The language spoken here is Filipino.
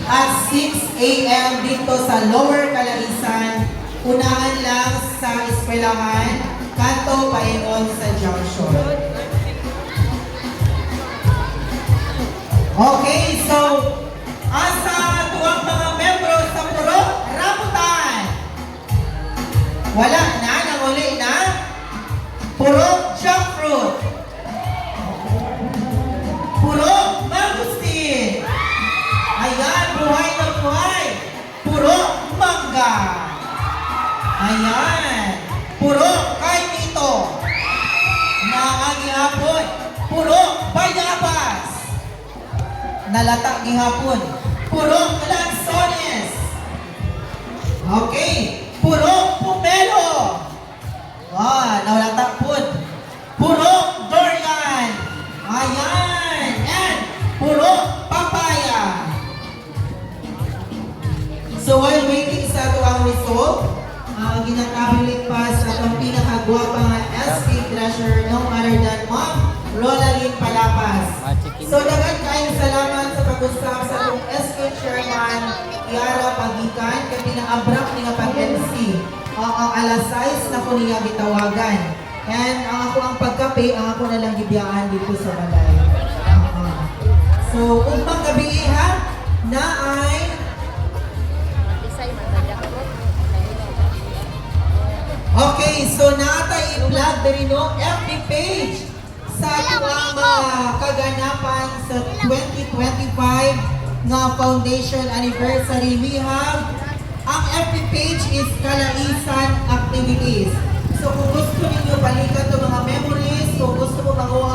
at 6 a.m. dito sa Lower Calaisan. Unahan lang sa eskwelahan, Kanto Paeon sa Junction. Okay, so asa tuwang mga membro sa Purok Rambutan? Wala na, nanguli na. Purok Jackfruit. Purok Mangustin. Ayan, buhay na buhay. Purok Mangga. Ayan. Purok Kainito. Naang gihapon. Purok Bayabas. Nalata gihapon. Purok Lanzones. Okay. Purok Pumelo. Nalata po. Purok Dorian. Ayan. And Purok Papaya. So while waiting sa ito ang result, ginakabilit pa sa itong pinakagwapa nga SK Treasurer no other than Ma'am Rolalyn Palapas. So dagan kayong salamat sa pag-usap sa itong SK Chairman Yara Pagikan kaya pinaabrak niya pag-MC. Ang alas 6 na ko niya gitawagan. And ang ako ang pagkape, ang ako na lang gibiyaan dito sa balay. So kung gabi ha, na ay okay, so natay i-plug din no FB page sa ating kaganapan sa 2025 nga foundation anniversary. We have ang FB page is Calaisan Activities. So kung gusto ninyo balikan to mga memories, kung gusto mo makuha